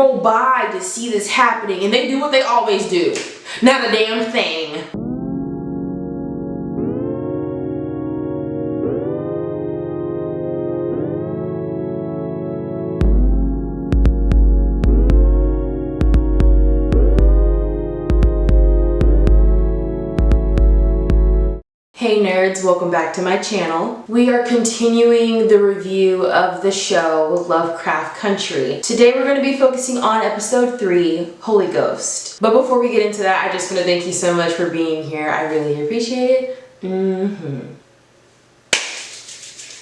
roll by to see this happening, and they do what they always do. Not a damn thing. Hey nerds, welcome back to my channel. We are continuing the review of the show Lovecraft Country. Today we're going to be focusing on episode 3, Holy Ghost. But before we get into that, I just want to thank you so much for being here. I really appreciate it.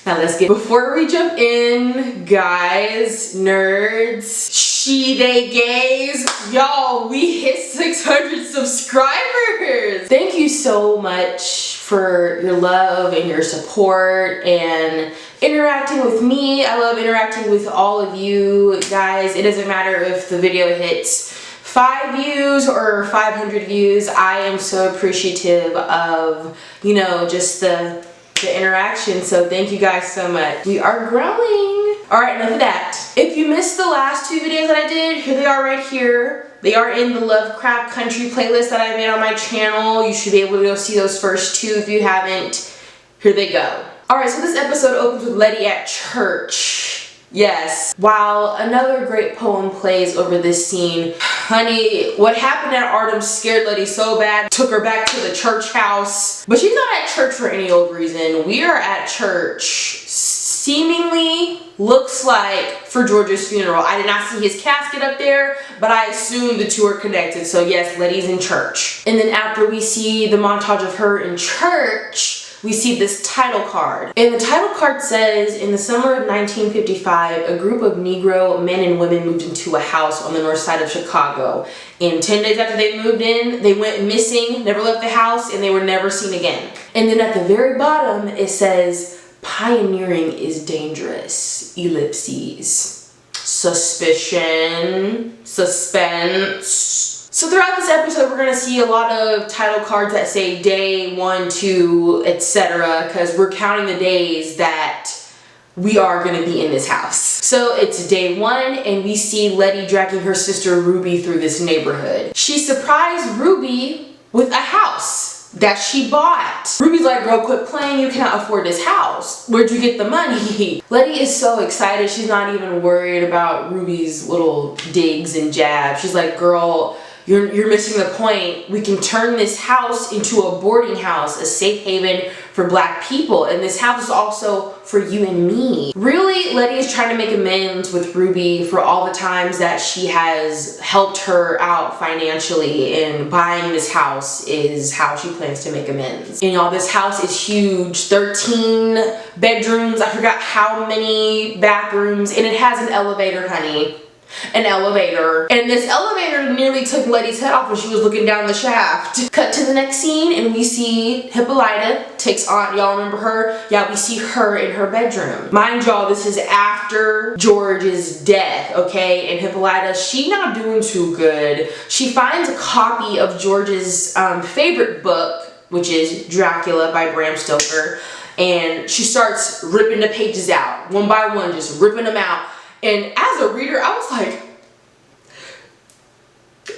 Now let's get, before we jump in, guys, nerds, she, they, gays, y'all, we hit 600 subscribers. Thank you so much for your love and your support and interacting with me. I love interacting with all of you guys. It doesn't matter if the video hits 5 views or 500 views. I am so appreciative of, you know, just the interaction. So thank you guys so much. We are growing. All right, enough of that. If you missed the last 2 videos that I did, here they are right here. They are in the Lovecraft Country playlist that I made on my channel. You should be able to go see those first 2 if you haven't. Here they go. All right, so this episode opens with Letty at church. Yes. While another great poem plays over this scene. Honey, what happened at Artem scared Letty so bad, took her back to the church house. But she's not at church for any old reason. We are at church, seemingly looks like for George's funeral. I did not see his casket up there, but I assume the 2 are connected. So yes, Letty's in church. And then after we see the montage of her in church, we see this title card. And the title card says, in the summer of 1955, a group of Negro men and women moved into a house on the north side of Chicago. And 10 days after they moved in, they went missing, never left the house, and they were never seen again. And then at the very bottom, it says, pioneering is dangerous, ellipses. Suspicion, suspense. So throughout this episode, we're going to see a lot of title cards that say day 1, 2, etc. because we're counting the days that we are going to be in this house. So it's day 1 and we see Letty dragging her sister Ruby through this neighborhood. She surprised Ruby with a house that she bought. Ruby's like, girl, quit playing, you cannot afford this house. Where'd you get the money? Letty is so excited, she's not even worried about Ruby's little digs and jabs. She's like, girl, you're missing the point. We can turn this house into a boarding house, a safe haven for Black people. And this house is also for you and me. Really, Letty is trying to make amends with Ruby for all the times that she has helped her out financially, and buying this house is how she plans to make amends. And y'all, this house is huge, 13 bedrooms, I forgot how many bathrooms, and it has an elevator, honey. An elevator. And this elevator nearly took Letty's head off when she was looking down the shaft. Cut to the next scene and we see Hippolyta takes on, y'all remember her? Yeah, we see her in her bedroom. Mind y'all, this is after George's death, okay? And Hippolyta, she not doing too good. She finds a copy of George's favorite book, which is Dracula by Bram Stoker. And she starts ripping the pages out, one by one, just ripping them out. And as a reader, I was like,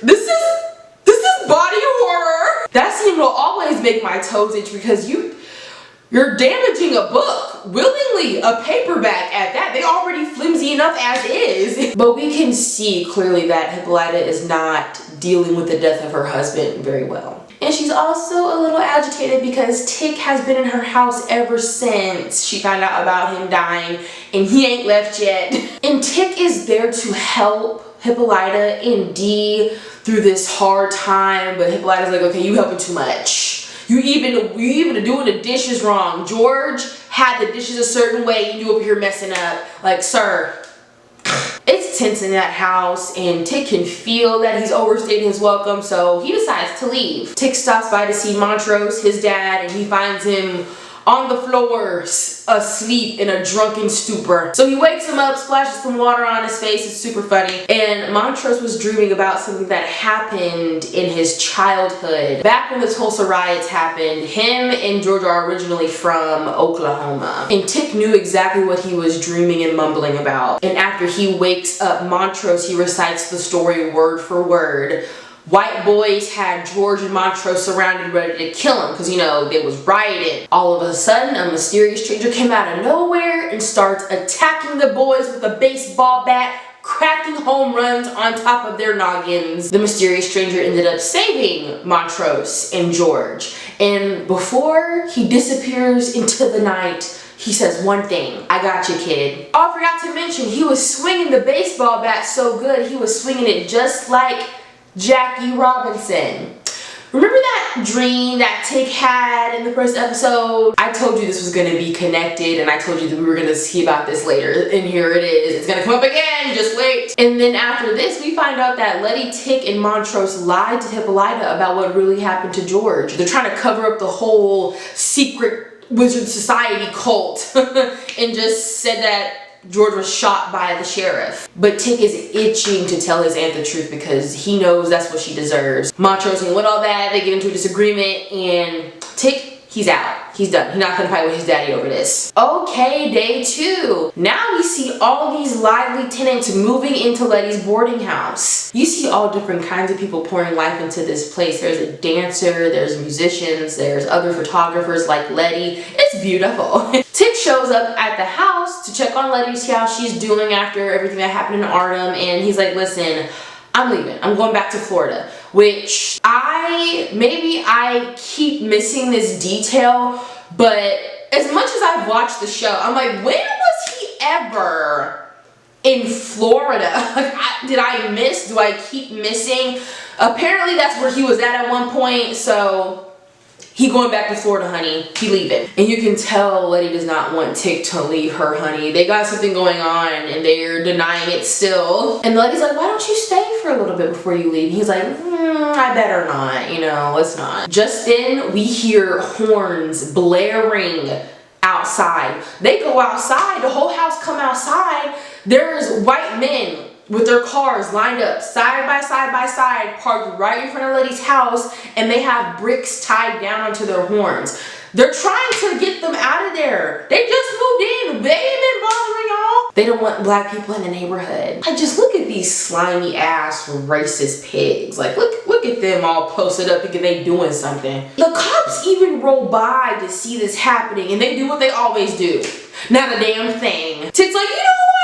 this is body horror. That scene will always make my toes itch because you're damaging a book willingly, a paperback at that. They already flimsy enough as is. But we can see clearly that Hippolyta is not dealing with the death of her husband very well. And she's also a little agitated because Tick has been in her house ever since she found out about him dying, and he ain't left yet. And Tick is there to help Hippolyta and Dee through this hard time, but Hippolyta's like, okay, you helping too much. You even doing the dishes wrong. George had the dishes a certain way and you over here messing up. Like, sir. It's tense in that house, and Tick can feel that he's overstayed his welcome, so he decides to leave. Tick stops by to see Montrose, his dad, and he finds him on the floor, asleep in a drunken stupor. So he wakes him up, splashes some water on his face. It's super funny. And Montrose was dreaming about something that happened in his childhood. Back when the Tulsa riots happened, him and George are originally from Oklahoma. And Tick knew exactly what he was dreaming and mumbling about. And after he wakes up Montrose, he recites the story word for word. White boys had George and Montrose surrounded, ready to kill him because, you know, they was rioting. All of a sudden, a mysterious stranger came out of nowhere and starts attacking the boys with a baseball bat, cracking home runs on top of their noggins. The mysterious stranger ended up saving Montrose and George. And before he disappears into the night, he says one thing: I got you, kid. Oh, I forgot to mention, he was swinging the baseball bat so good, he was swinging it just like Jackie Robinson. Remember that dream that Tick had in the first episode? I told you this was going to be connected, and I told you that we were going to see about this later, and here it is. It's going to come up again, just wait. And then after this, we find out that Letty, Tick, and Montrose lied to Hippolyta about what really happened to George. They're trying to cover up the whole secret Wizard Society cult and just said that George was shot by the sheriff. But Tick is itching to tell his aunt the truth because he knows that's what she deserves. Montrose and with all that, they get into a disagreement, and Tick, he's out. He's done. He's not gonna fight with his daddy over this. Okay, day 2. Now we see all these lively tenants moving into Letty's boarding house. You see all different kinds of people pouring life into this place. There's a dancer, there's musicians, there's other photographers like Letty. It's beautiful. Tick shows up at the house to check on Letty, see how she's doing after everything that happened in Arnhem, and he's like, listen, I'm leaving. I'm going back to Florida. Which maybe I keep missing this detail, but as much as I've watched the show, I'm like, when was he ever in Florida? Like, did I miss? Do I keep missing? Apparently that's where he was at one point, so he going back to Florida, honey. He leaving. And you can tell Letty does not want Tick to leave her, honey. They got something going on and they're denying it still. And Letty's like, why don't you stay for a little bit before you leave? And he's like, I better not, you know, let's not. Just then, we hear horns blaring outside. They go outside, the whole house come outside. There's white men with their cars lined up side by side, parked right in front of Letty's house, and they have bricks tied down onto their horns. They're trying to get them out of there. They just moved in. They ain't been bothering y'all. They don't want black people in the neighborhood. Like, just look at these slimy ass racist pigs. Like, look at them all posted up thinking they doing something. The cops even roll by to see this happening, and they do what they always do. Not a damn thing. Tick's like, you know what?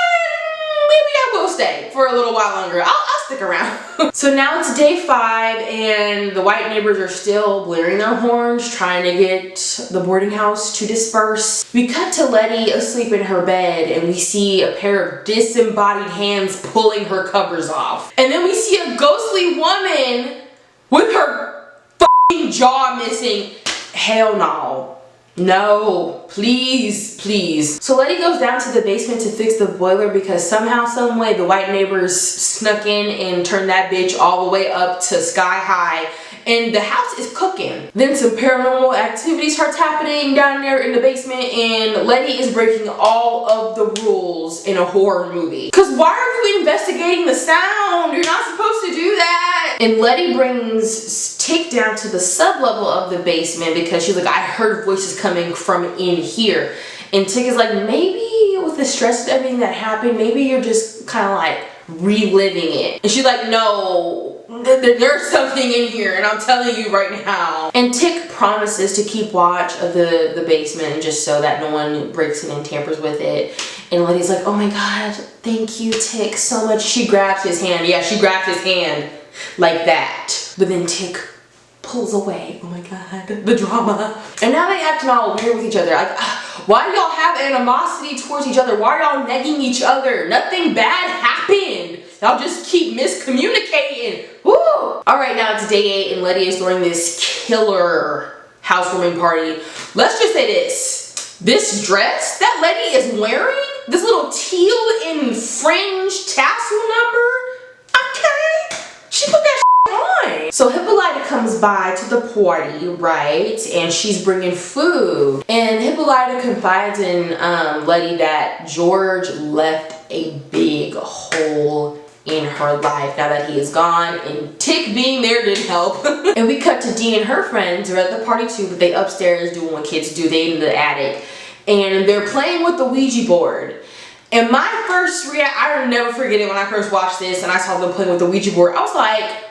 Maybe I will stay for a little while longer. I'll stick around. So now it's day 5 and the white neighbors are still blaring their horns, trying to get the boarding house to disperse. We cut to Letty asleep in her bed and we see a pair of disembodied hands pulling her covers off. And then we see a ghostly woman with her f***ing jaw missing. Hell no. No, please, please. So Letty goes down to the basement to fix the boiler because somehow, some way, the white neighbors snuck in and turned that bitch all the way up to sky high. And the house is cooking. Then some paranormal activity starts happening down there in the basement, and Letty is breaking all of the rules in a horror movie. Cause why are you investigating the sound? You're not supposed to do that. And Letty brings Tick down to the sublevel of the basement because she's like, I heard voices coming from in here. And Tick is like, maybe with the stress of everything that happened, maybe you're just kind of like reliving it. And she's like, no, there's something in here and I'm telling you right now. And Tick promises to keep watch of the basement just so that no one breaks in and tampers with it. And Letty's like, oh my god, thank you, Tick, so much. She grabs his hand. Yeah, she grabs his hand like that. But then Tick pulls away. Oh my god, the drama. And now they acting all weird with each other. Like, why do y'all have animosity towards each other? Why are y'all negging each other? Nothing bad happened. Y'all just keep miscommunicating. Woo! Alright, now it's day 8 and Letty is throwing this killer housewarming party. Let's just say this. This dress that Letty is wearing, this little teal and fringe tassel number, okay, she put that on. So Hippolyta comes by to the party, right? And she's bringing food. And Hippolyta confides in Letty that George left a big hole in her life now that he is gone, and Tick being there didn't help. And we cut to Dee and her friends. They're at the party too, but they upstairs doing what kids do. They in the attic. And they're playing with the Ouija board. And my first reaction, I'll never forget it when I first watched this and I saw them playing with the Ouija board. I was like,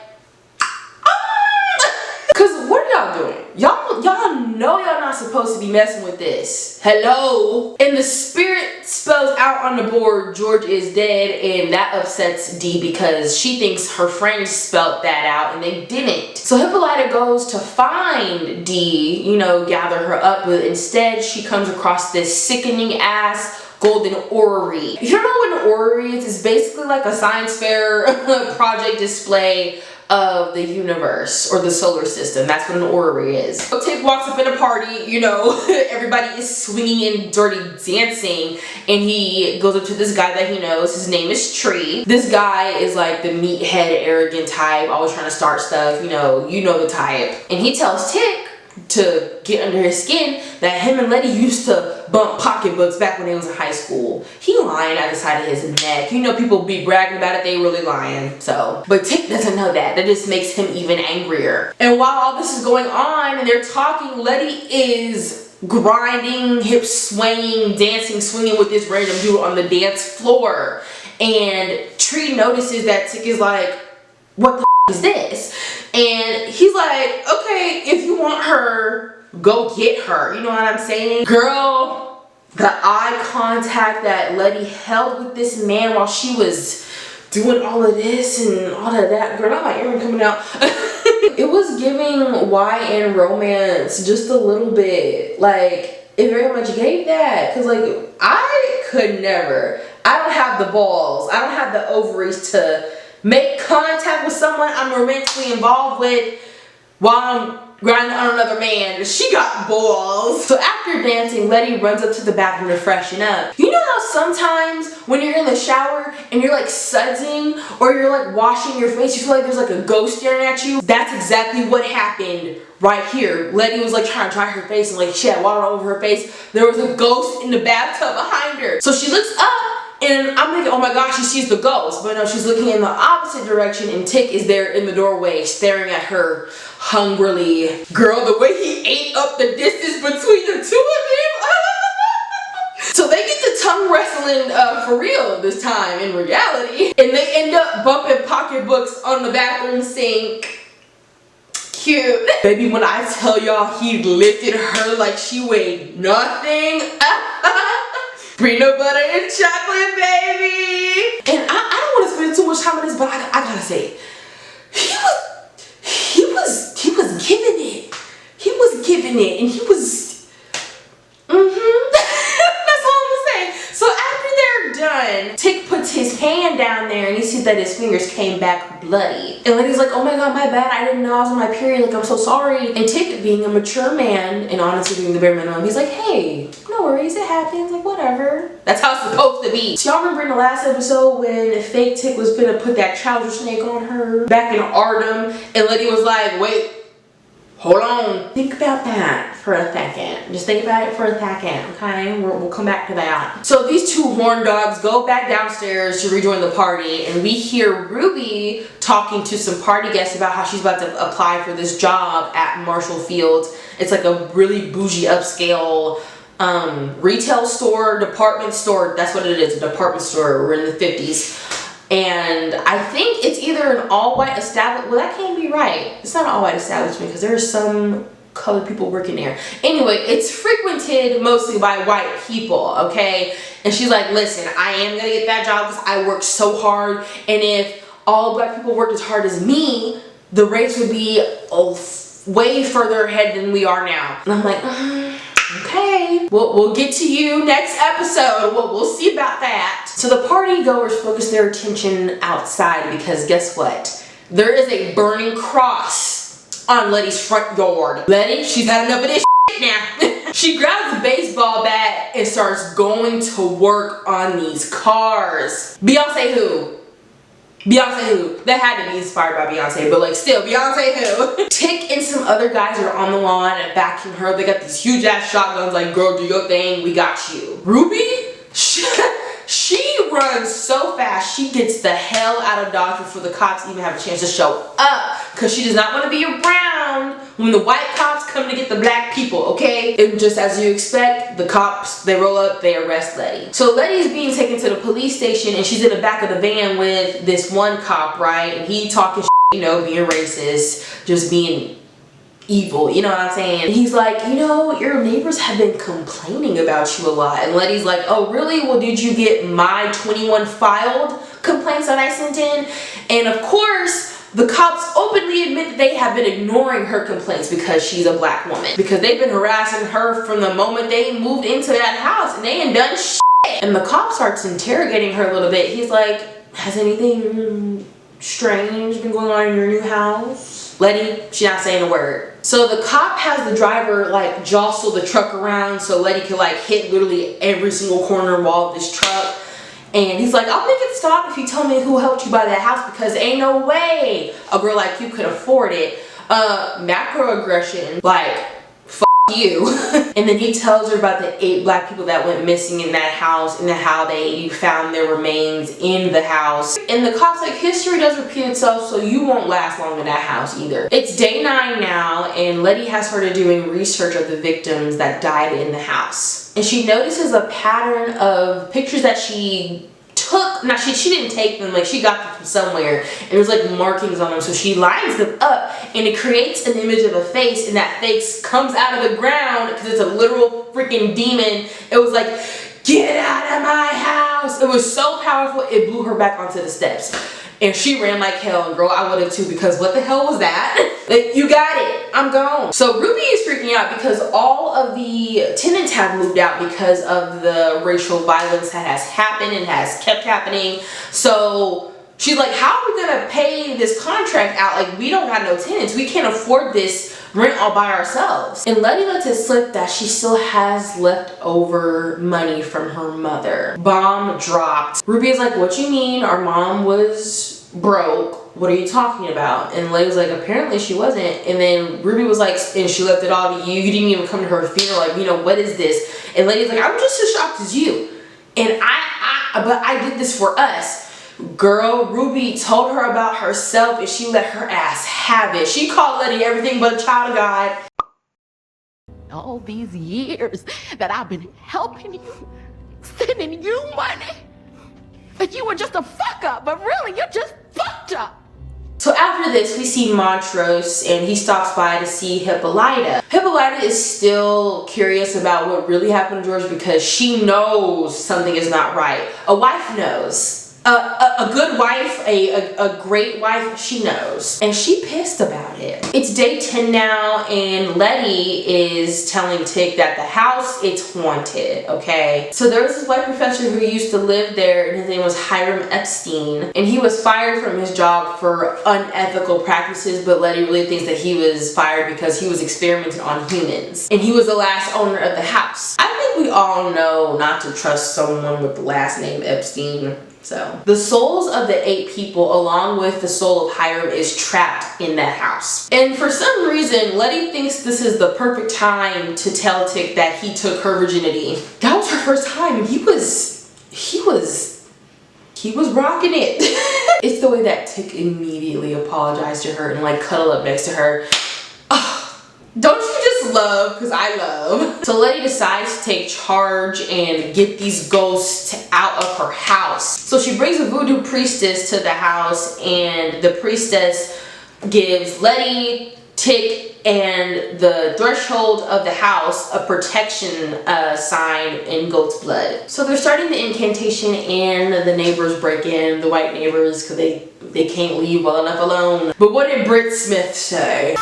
because what are y'all doing? Y'all know y'all not supposed to be messing with this. Hello? And the spirit spells out on the board, George is dead, and that upsets Dee because she thinks her friends spelled that out and they didn't. So Hippolyta goes to find Dee, you know, gather her up, but instead she comes across this sickening ass golden orrery. If you don't know what an orrery is, it's basically like a science fair project display of the universe or the solar system. That's what an orrery is. So Tick walks up in a party, you know, everybody is swinging and dirty dancing, and he goes up to this guy that he knows. His name is Tree. This guy is like the meathead, arrogant type, always trying to start stuff, you know the type. And he tells Tick to get under his skin that him and Letty used to bump pocketbooks back when they was in high school. He lying at the side of his neck. You know, people be bragging about it, they really lying. So, but Tick doesn't know that. That just makes him even angrier. And while all this is going on and they're talking, Letty is grinding, hips swaying, dancing, swinging with this random dude on the dance floor. And Tree notices that Tick is like, what the is this? And he's like, okay, if you want her, go get her. You know what I'm saying? Girl, the eye contact that Letty held with this man while she was doing all of this and all of that. Girl, not my earring coming out. It was giving YN romance just a little bit. Like, it very much gave that. Because, like, I could never. I don't have the balls. I don't have the ovaries to make contact with someone I'm romantically involved with while I'm grinding on another man. She got balls. So after dancing, Letty runs up to the bathroom to freshen up. You know how sometimes when you're in the shower and you're like sudsing or you're like washing your face, you feel like there's like a ghost staring at you? That's exactly what happened right here. Letty was like trying to dry her face and like she had water all over her face. There was a ghost in the bathtub behind her. So she looks up, and I'm thinking, oh my gosh, she sees the ghost. But no, she's looking in the opposite direction, and Tick is there in the doorway staring at her hungrily. Girl, the way he ate up the distance between the two of them. So they get to tongue wrestling for real this time in reality. And they end up bumping pocketbooks on the bathroom sink. Cute. Baby, when I tell y'all he lifted her like she weighed nothing. Peanut butter and chocolate, baby. And I don't want to spend too much time on this, but I gotta say, he was giving it. He was giving it, and he was, That's all I'm gonna say. So after they're done, Tick puts his hand down there, and he sees that his fingers came back bloody. And Letty's like, oh my god, my bad. I didn't know I was on my period. Like, I'm so sorry. And Tick, being a mature man and honestly doing the bare minimum, he's like, hey, no worries, it happens, like whatever. That's how it's supposed to be. So y'all remember in the last episode when fake Tick was gonna put that trouser snake on her back in Artem, and Letty was like, wait, hold on. Think about that for a second. Just think about it for a second, okay? We'll come back to that. So these two horn dogs go back downstairs to rejoin the party, and we hear Ruby talking to some party guests about how she's about to apply for this job at Marshall Fields. It's like a really bougie upscale retail store, department store. That's what it is, a department store. We're in the 50s. And I think it's either an all-white establishment. Well, that can't be right. It's not an all-white establishment because there are some colored people working there. Anyway, it's frequented mostly by white people, okay? And she's like, listen, I am gonna get that job because I worked so hard, and if all black people worked as hard as me, the race would be way further ahead than we are now. And I'm like, okay, we'll get to you next episode. We'll see about that. So the party goers focus their attention outside because guess what? There is a burning cross on Letty's front yard. Letty, she's had enough of this shit now. She grabs a baseball bat and starts going to work on these cars. Beyonce who? Beyonce who? That had to be inspired by Beyonce, but like still, Beyonce who? Tick and some other guys are on the lawn and backing her. They got these huge ass shotguns like, girl, do your thing, we got you. Ruby? She runs so fast, she gets the hell out of Dodge before the cops even have a chance to show up. Because she does not want to be around when the white cops come to get the black people, okay? And just as you expect, the cops, they roll up, they arrest Letty. So Letty's being taken to the police station and she's in the back of the van with this one cop, right? And he talking shit, you know, being racist, just being evil, you know what I'm saying? And he's like, you know, your neighbors have been complaining about you a lot. And Letty's like, oh really? Well, did you get my 21 filed complaints that I sent in? And of course, the cops openly admit that they have been ignoring her complaints because she's a black woman. Because they've been harassing her from the moment they moved into that house and they ain't done shit. And the cop starts interrogating her a little bit. He's like, has anything strange been going on in your new house? Letty, she's not saying a word. So the cop has the driver like jostle the truck around so Letty can like hit literally every single corner wall of this truck. And he's like, I'll make it stop if you tell me who helped you buy that house because ain't no way a girl like you could afford it. Macroaggression, like, f you. And then he tells her about the 8 black people that went missing in that house and how they found their remains in the house. And the cop's like, history does repeat itself, so you won't last long in that house either. It's day 9 now, and Letty has started doing research of the victims that died in the house. And she notices a pattern of pictures that she took. Now she didn't take them, like she got them from somewhere. And there's like markings on them. So she lines them up and it creates an image of a face, and that face comes out of the ground because it's a literal freaking demon. It was like, get out of my house. It was so powerful, it blew her back onto the steps. And she ran like hell, and girl, I would have too, because what the hell was that? Like, you got it, I'm gone. So Ruby is freaking out because all of the tenants have moved out because of the racial violence that has happened and has kept happening. So she's like, how are we gonna pay this contract out? Like, we don't got no tenants. We can't afford this rent all by ourselves. And Letty lets it slip that she still has leftover money from her mother. Bomb dropped. Ruby is like, what you mean? Our mom was broke. What are you talking about? And Letty was like, apparently she wasn't. And then Ruby was like, and she left it all to you. You didn't even come to her funeral. Like, you know, what is this? And Letty's like, I'm just as shocked as you. And but I did this for us. Girl, Ruby told her about herself and she let her ass have it. She called Letty everything but a child of God. All these years that I've been helping you, sending you money, but you were just a fuck up, but really you're just fucked up. So after this, we see Montrose and he stops by to see Hippolyta. Hippolyta is still curious about what really happened to George because she knows something is not right. A wife knows. A good wife, a great wife, she knows. And she pissed about it. It's day 10 now and Letty is telling Tick that the house, it's haunted, okay? So there was this white professor who used to live there and his name was Hiram Epstein. And he was fired from his job for unethical practices, but Letty really thinks that he was fired because he was experimenting on humans. And he was the last owner of the house. I think we all know not to trust someone with the last name Epstein. So the souls of the 8 people along with the soul of Hiram is trapped in that house. And for some reason, Letty thinks this is the perfect time to tell Tick that he took her virginity. That was her first time and he was rocking it. It's the way that Tick immediately apologized to her and like cuddled up next to her. Don't you just love? Because I love. So Letty decides to take charge and get these ghosts out of her house. So she brings a voodoo priestess to the house and the priestess gives Letty, Tick, and the threshold of the house a protection sign in goat's blood. So they're starting the incantation and the neighbors break in, the white neighbors, because they can't leave well enough alone. But what did Britt Smith say?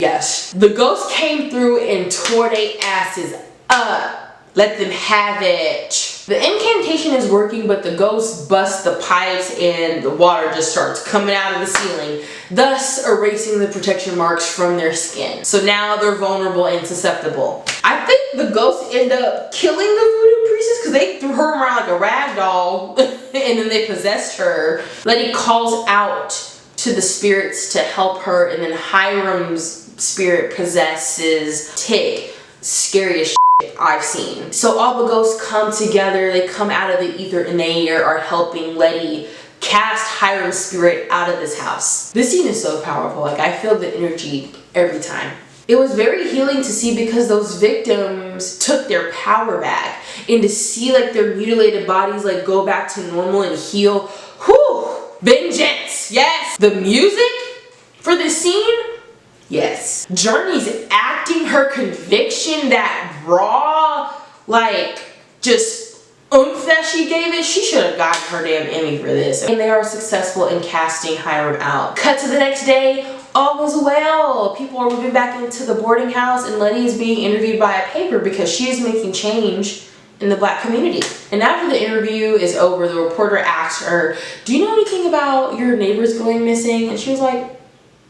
Yes, the ghost came through and tore their asses up. let them have it. The incantation is working, but the ghost busts the pipes and the water just starts coming out of the ceiling, thus erasing the protection marks from their skin. So now they're vulnerable and susceptible. I think the ghosts end up killing the voodoo priestess because they threw her around like a rag doll and then they possessed her. Letty calls out to the spirits to help her, and then Hiram's spirit possesses Tig. Scariest I've seen. So all the ghosts come together, they come out of the ether, and they are helping Letty cast Hiram's spirit out of this house. This scene is so powerful. Like, I feel the energy every time. It was very healing to see because those victims took their power back, and to see like their mutilated bodies like go back to normal and heal. Whew! Vengeance! Yes! The music for this scene? Yes. Journey's acting, her conviction, that raw, like, just oomph that she gave it, she should have gotten her damn Emmy for this. And they are successful in casting Hiram out. Cut to the next day, all is well. People are moving back into the boarding house, and Letty is being interviewed by a paper because she is making change in the Black community. And after the interview is over, the reporter asked her, "Do you know anything about your neighbors going missing?" And she was like,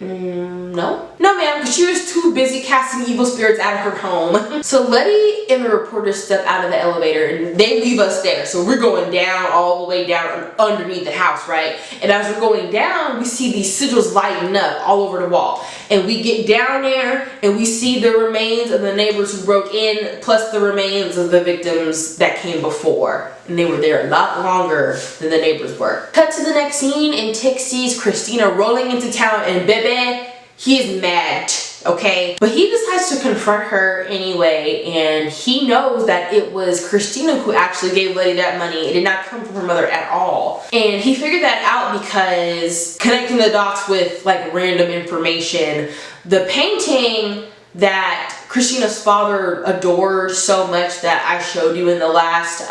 no, ma'am, because she was too busy casting evil spirits out of her home. So Letty and the reporter step out of the elevator and they leave us there. So we're going down, all the way down underneath the house, right? And as we're going down, we see these sigils lighting up all over the wall. And we get down there and we see the remains of the neighbors who broke in, plus the remains of the victims that came before. And they were there a lot longer than the neighbors were. Cut to the next scene, and Tick sees Christina rolling into town, and Bebe, he is mad, okay? But he decides to confront her anyway, and he knows that it was Christina who actually gave Letty that money. It did not come from her mother at all. And he figured that out because connecting the dots with like random information, the painting that Christina's father adores so much that I showed you in the last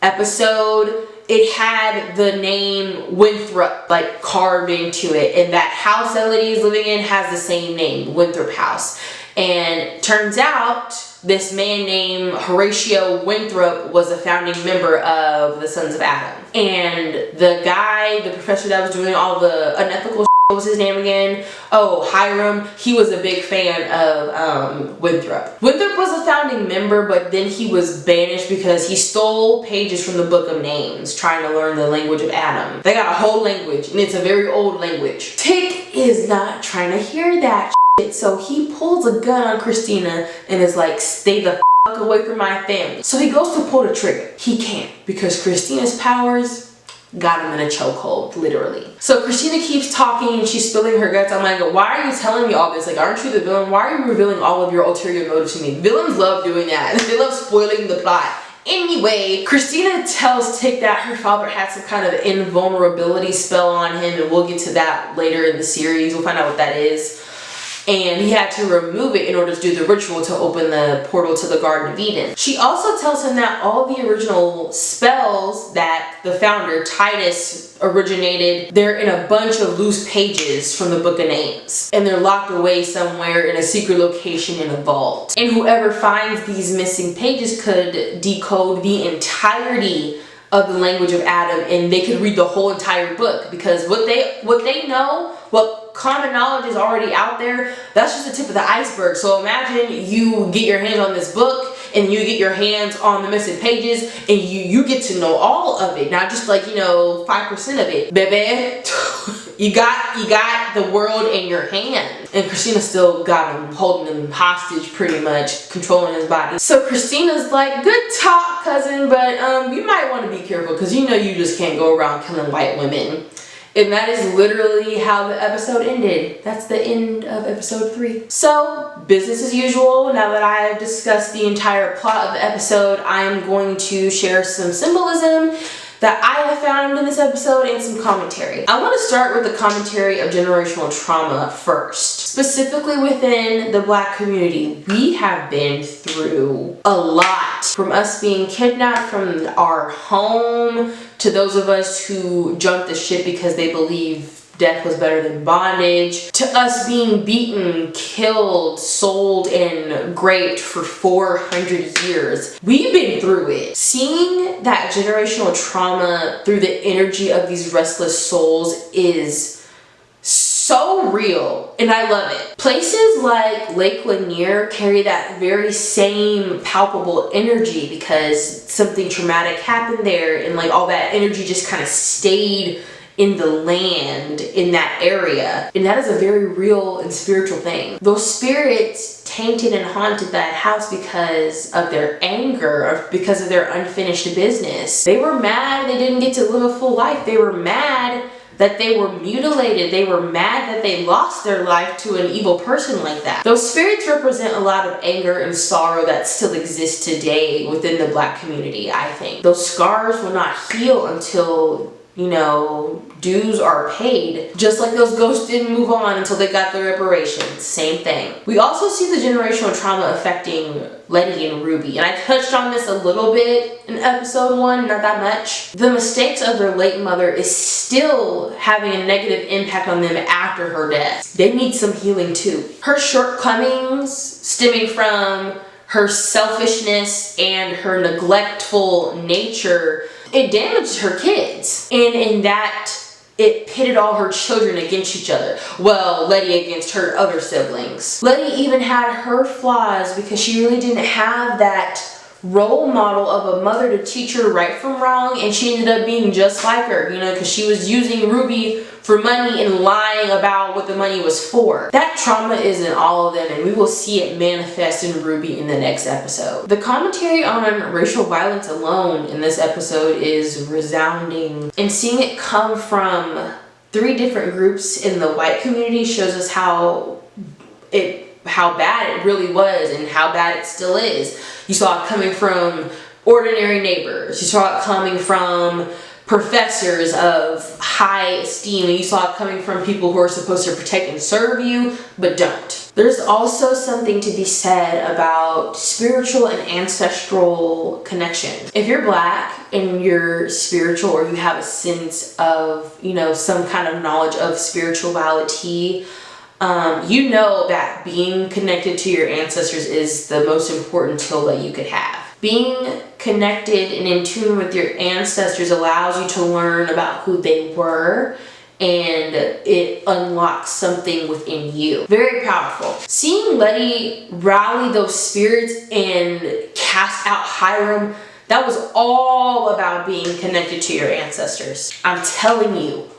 episode, it had the name Winthrop like carved into it, and that house that Letty is living in has the same name, Winthrop House. And turns out this man named Horatio Winthrop was a founding member of the Sons of Adam. And the guy, the professor that was doing all the unethical what was his name again? Oh, Hiram. He was a big fan of Winthrop. Winthrop was a founding member, but then he was banished because he stole pages from the Book of Names, trying to learn the language of Adam. They got a whole language, and it's a very old language. Tick is not trying to hear that shit, so he pulls a gun on Christina and is like, "Stay the fuck away from my family." So he goes to pull the trigger. He can't because Christina's powers got him in a chokehold, literally. So Christina keeps talking and she's spilling her guts. I'm like, why are you telling me all this? Like, aren't you the villain? Why are you revealing all of your ulterior motives to me? Villains love doing that. They love spoiling the plot. Anyway, Christina tells Tick that her father had some kind of invulnerability spell on him, and we'll get to that later in the series. We'll find out what that is. And he had to remove it in order to do the ritual to open the portal to the Garden of Eden. She also tells him that all the original spells that the founder, Titus, originated, they're in a bunch of loose pages from the Book of Names. And they're locked away somewhere in a secret location in a vault. And whoever finds these missing pages could decode the entirety of the language of Adam, and they could read the whole entire book, because what they know, what common knowledge is already out there, that's just the tip of the iceberg. So imagine you get your hands on this book and you get your hands on the missing pages and you get to know all of it, not just like, 5% of it. Baby, you got the world in your hand. And Christina still got him, holding him hostage pretty much, controlling his body. So Christina's like, good talk, cousin, but you might want to be careful because you just can't go around killing white women. And that is literally how the episode ended. That's the end of episode 3. So, business as usual. Now that I have discussed the entire plot of the episode, I am going to share some symbolism that I have found in this episode and some commentary. I want to start with the commentary of generational trauma first. Specifically within the Black community, we have been through a lot. From us being kidnapped from our home, to those of us who jumped the ship because they believe death was better than bondage, to us being beaten, killed, sold, and raped for 400 years. We've been through it. Seeing that generational trauma through the energy of these restless souls is so real, and I love it. Places like Lake Lanier carry that very same palpable energy because something traumatic happened there, and like all that energy just kind of stayed in the land in that area, and that is a very real and spiritual thing. Those spirits tainted and haunted that house because of their anger, or because of their unfinished business. They were mad they didn't get to live a full life. They were mad that they were mutilated. They were mad that they lost their life to an evil person like that. Those spirits represent a lot of anger and sorrow that still exists today within the Black community, I think. Those scars will not heal until, you know, dues are paid. Just like those ghosts didn't move on until they got their reparations. Same thing. We also see the generational trauma affecting Letty and Ruby, and I touched on this a little bit in episode 1, not that much. The mistakes of their late mother is still having a negative impact on them after her death. They need some healing too. Her shortcomings stemming from her selfishness and her neglectful nature, it damaged her kids. And in that, it pitted all her children against each other. Well, Letty against her other siblings. Letty even had her flaws because she really didn't have that role model of a mother to teach her right from wrong, and she ended up being just like her, you know, because she was using Ruby for money and lying about what the money was for. That trauma is in all of them, and we will see it manifest in Ruby in the next episode. The commentary on racial violence alone in this episode is resounding, and seeing it come from 3 different groups in the white community shows us how bad it really was and how bad it still is. You saw it coming from ordinary neighbors. You saw it coming from professors of high esteem. And you saw it coming from people who are supposed to protect and serve you, but don't. There's also something to be said about spiritual and ancestral connection. If you're Black and you're spiritual, or you have a sense of, you know, some kind of knowledge of spirituality, you know that being connected to your ancestors is the most important tool that you could have. Being connected and in tune with your ancestors allows you to learn about who they were, and it unlocks something within you. Very powerful. Seeing Letty rally those spirits and cast out Hiram, that was all about being connected to your ancestors. I'm telling you,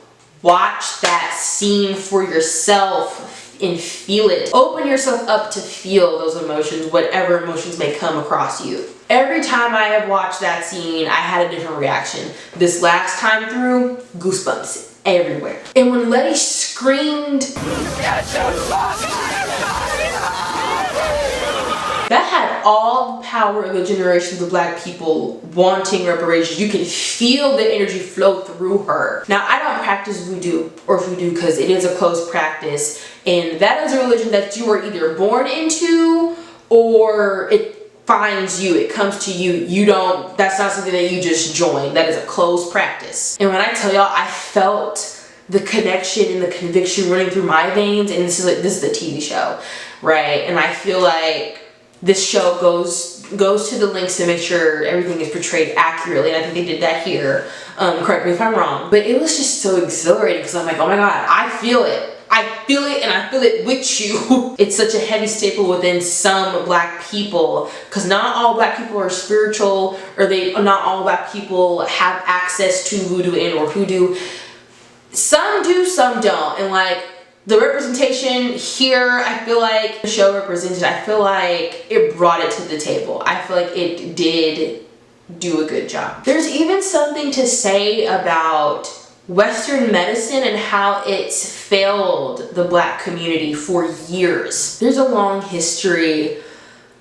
watch that scene for yourself and feel it. Open yourself up to feel those emotions, whatever emotions may come across you. Every time I have watched that scene, I had a different reaction. This last time through, goosebumps everywhere. And when Letty screamed, that had all the power of the generations of Black people wanting reparations. You can feel the energy flow through her. Now, I don't practice voodoo or voodoo because it is a closed practice, and that is a religion that you are either born into or it finds you, it comes to you. You don't, that's not something that you just join. That is a closed practice. And when I tell y'all, I felt the connection and the conviction running through my veins, and this is a TV show, right? And I feel like this show goes to the lengths to make sure everything is portrayed accurately, and I think they did that here. Correct me if I'm wrong. But it was just so exhilarating because I'm like, oh my God, I feel it. I feel it, and I feel it with you. It's such a heavy staple within some Black people, because not all Black people are spiritual, or not all Black people have access to voodoo and or hoodoo. Some do, some don't, and like, the representation here, I feel like the show represented, I feel like it brought it to the table. I feel like it did do a good job. There's even something to say about Western medicine and how it's failed the Black community for years. There's a long history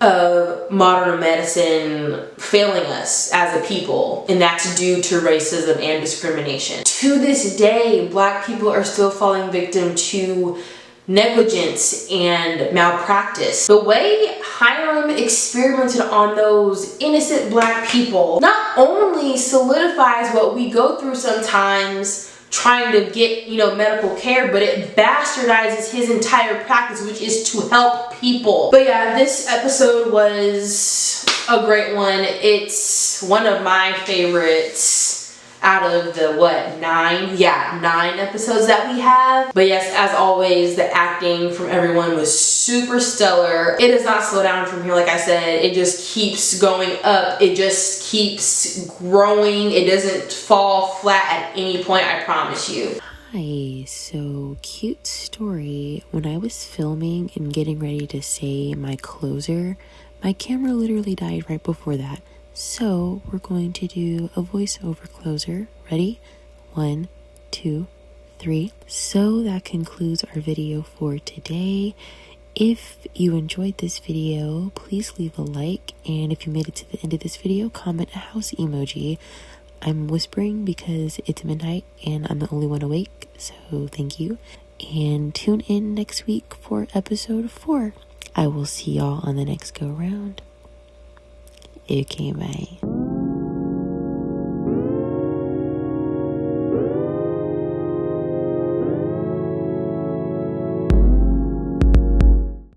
of modern medicine failing us as a people, and that's due to racism and discrimination. To this day, Black people are still falling victim to negligence and malpractice. The way Hiram experimented on those innocent Black people not only solidifies what we go through sometimes trying to get, you know, medical care, but it bastardizes his entire practice, which is to help people. But yeah, this episode was a great one. It's one of my favorites out of the, what, 9? Yeah, 9 episodes that we have. But yes, as always, the acting from everyone was super stellar. It does not slow down from here, like I said. It just keeps going up. It just keeps growing. It doesn't fall flat at any point, I promise you. Hi, so cute story. When I was filming and getting ready to say my closer, my camera literally died right before that. So we're going to do a voiceover closer. Ready? 1, 2, 3. So that concludes our video for today. If you enjoyed this video, please leave a like. And if you made it to the end of this video, comment a house emoji. I'm whispering because it's midnight and I'm the only one awake. So thank you. And tune in next week for episode 4. I will see y'all on the next go round. Okay, bye.